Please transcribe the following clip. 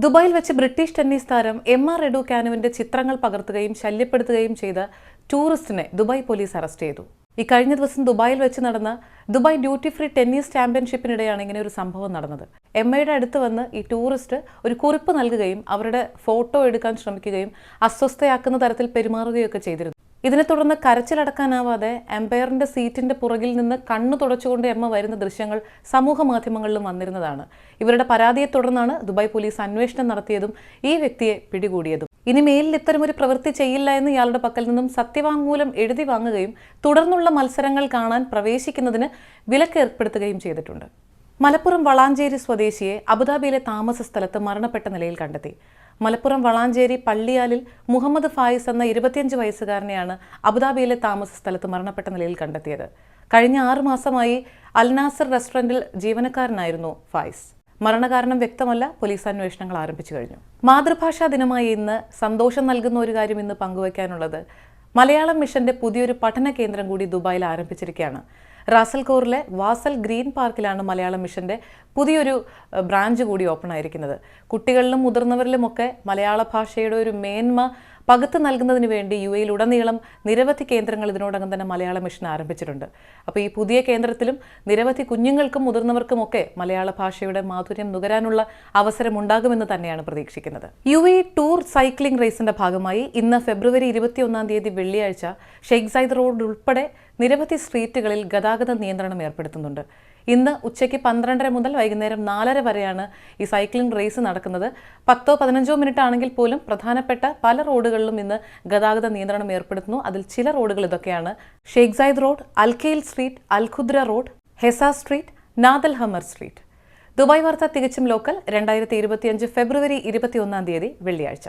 ദുബായിൽ വെച്ച് British tennis താരം എമ്മ റെഡുകാനുവിന്റെ ചിത്രങ്ങൾ പകർത്തുകയും ശല്യപ്പെടുത്തുകയും ചെയ്ത ടൂറിസ്റ്റിനെ ദുബായ് പോലീസ് അറസ്റ്റ് ചെയ്തു. കഴിഞ്ഞ ദിവസം ദുബായിൽ വെച്ച് നടന്ന ദുബായ് ഡ്യൂട്ടി ഫ്രീ ടെന്നീസ് ചാമ്പ്യൻഷിപ്പിനിടെയാണ് ഇങ്ങനെ ഒരു സംഭവം നടന്നത്. എമ്മയുടെ അടുത്ത് വന്ന് ഈ ടൂറിസ്റ്റ് ഒരു കുറിപ്പ് നൽകുകയും അവരുടെ ഫോട്ടോ എടുക്കാൻ ശ്രമിക്കുകയും അസ്വസ്ഥയാക്കുന്ന തരത്തിൽ പെരുമാറുകയൊക്കെ ചെയ്തിരുന്നു. ഇതിനെ തുടർന്ന് കരച്ചിലടക്കാനാവാതെ എംപയറിന്റെ സീറ്റിന്റെ പുറകിൽ നിന്ന് കണ്ണു തുടച്ചുകൊണ്ട് എമ്മ വരുന്ന ദൃശ്യങ്ങൾ സമൂഹ മാധ്യമങ്ങളിലും വന്നിരുന്നതാണ്. ഇവരുടെ പരാതിയെ തുടർന്നാണ് ദുബായ് പോലീസ് അന്വേഷണം നടത്തിയതും ഈ വ്യക്തിയെ പിടികൂടിയതും. ഇനി മേലിൽ ഇത്തരമൊരു പ്രവൃത്തി ചെയ്യില്ല എന്ന് ഇയാളുടെ പക്കൽ നിന്നും സത്യവാങ്മൂലം എഴുതി വാങ്ങുകയും തുടർന്നുള്ള മത്സരങ്ങൾ കാണാൻ പ്രവേശിക്കുന്നതിന് വിലക്ക് ഏർപ്പെടുത്തുകയും ചെയ്തിട്ടുണ്ട്. മലപ്പുറം വളാഞ്ചേരി സ്വദേശിയെ അബുദാബിയിലെ താമസ സ്ഥലത്ത് മരണപ്പെട്ട നിലയിൽ കണ്ടെത്തി. മലപ്പുറം വളാഞ്ചേരി പള്ളിയാലിൽ മുഹമ്മദ് ഫായിസ് എന്ന 25 വയസ്സുകാരനെയാണ് അബുദാബിയിലെ താമസ സ്ഥലത്ത് മരണപ്പെട്ട നിലയിൽ കണ്ടെത്തിയത്. കഴിഞ്ഞ 6 മാസമായി അൽനാസർ റെസ്റ്റോറന്റിൽ ജീവനക്കാരനായിരുന്നു ഫായിസ്. മരണകാരണം വ്യക്തമല്ല. പോലീസ് അന്വേഷണങ്ങൾ ആരംഭിച്ചു കഴിഞ്ഞു. മാതൃഭാഷാ ദിനമായ ഇന്ന് സന്തോഷം നൽകുന്ന ഒരു കാര്യം ഇന്ന് പങ്കുവയ്ക്കാനുള്ളത്, മലയാളം മിഷന്റെ പുതിയൊരു പഠന കേന്ദ്രം കൂടി ദുബായിൽ ആരംഭിച്ചിരിക്കുകയാണ്. റാസൽഖോറിലെ വാസൽ ഗ്രീൻ പാർക്കിലാണ് മലയാളം മിഷന്റെ പുതിയൊരു ബ്രാഞ്ച് കൂടി ഓപ്പൺ ആയിരിക്കുന്നത്. കുട്ടികളിലും മുതിർന്നവരിലുമൊക്കെ മലയാള ഭാഷയുടെ ഒരു മേന്മ പകുത്തു നൽകുന്നതിന് വേണ്ടി UAE ഉടനീളം നിരവധി കേന്ദ്രങ്ങൾ ഇതിനോടകം തന്നെ മലയാള മിഷൻ ആരംഭിച്ചിട്ടുണ്ട്. അപ്പോൾ ഈ പുതിയ കേന്ദ്രത്തിലും നിരവധി കുഞ്ഞുങ്ങൾക്കും മുതിർന്നവർക്കുമൊക്കെ മലയാള ഭാഷയുടെ മാധുര്യം നുകരാനുള്ള അവസരമുണ്ടാകുമെന്ന് തന്നെയാണ് പ്രതീക്ഷിക്കുന്നത്. UAE ടൂർ സൈക്ലിംഗ് റേസിന്റെ ഭാഗമായി ഇന്ന് ഫെബ്രുവരി 21-ാം തീയതി വെള്ളിയാഴ്ച ഷെയ്ഖ് സായിദ് റോഡ് ഉൾപ്പെടെ നിരവധി സ്ട്രീറ്റുകളിൽ ഗതാഗത നിയന്ത്രണം ഏർപ്പെടുത്തുന്നുണ്ട്. ഇന്ന് ഉച്ചയ്ക്ക് 12:30 മുതൽ വൈകുന്നേരം 4:30 വരെയാണ് ഈ സൈക്ലിംഗ് റേസ് നടക്കുന്നത്. 10-15 മിനിറ്റ് ആണെങ്കിൽ പോലും പ്രധാനപ്പെട്ട പല റോഡുകളിലും ഇന്ന് ഗതാഗത നിയന്ത്രണം ഏർപ്പെടുത്തുന്നു. അതിൽ ചില റോഡുകൾ ഇതൊക്കെയാണ്: Sheikh Zayed road, Al Khail street, Al Qudra road, Hessa street, Nad al Hamar street. Dubai വാർത്ത തികച്ചും ലോക്കൽ. 2025 ഫെബ്രുവരി 21-ാം തീയതി വെള്ളിയാഴ്ച.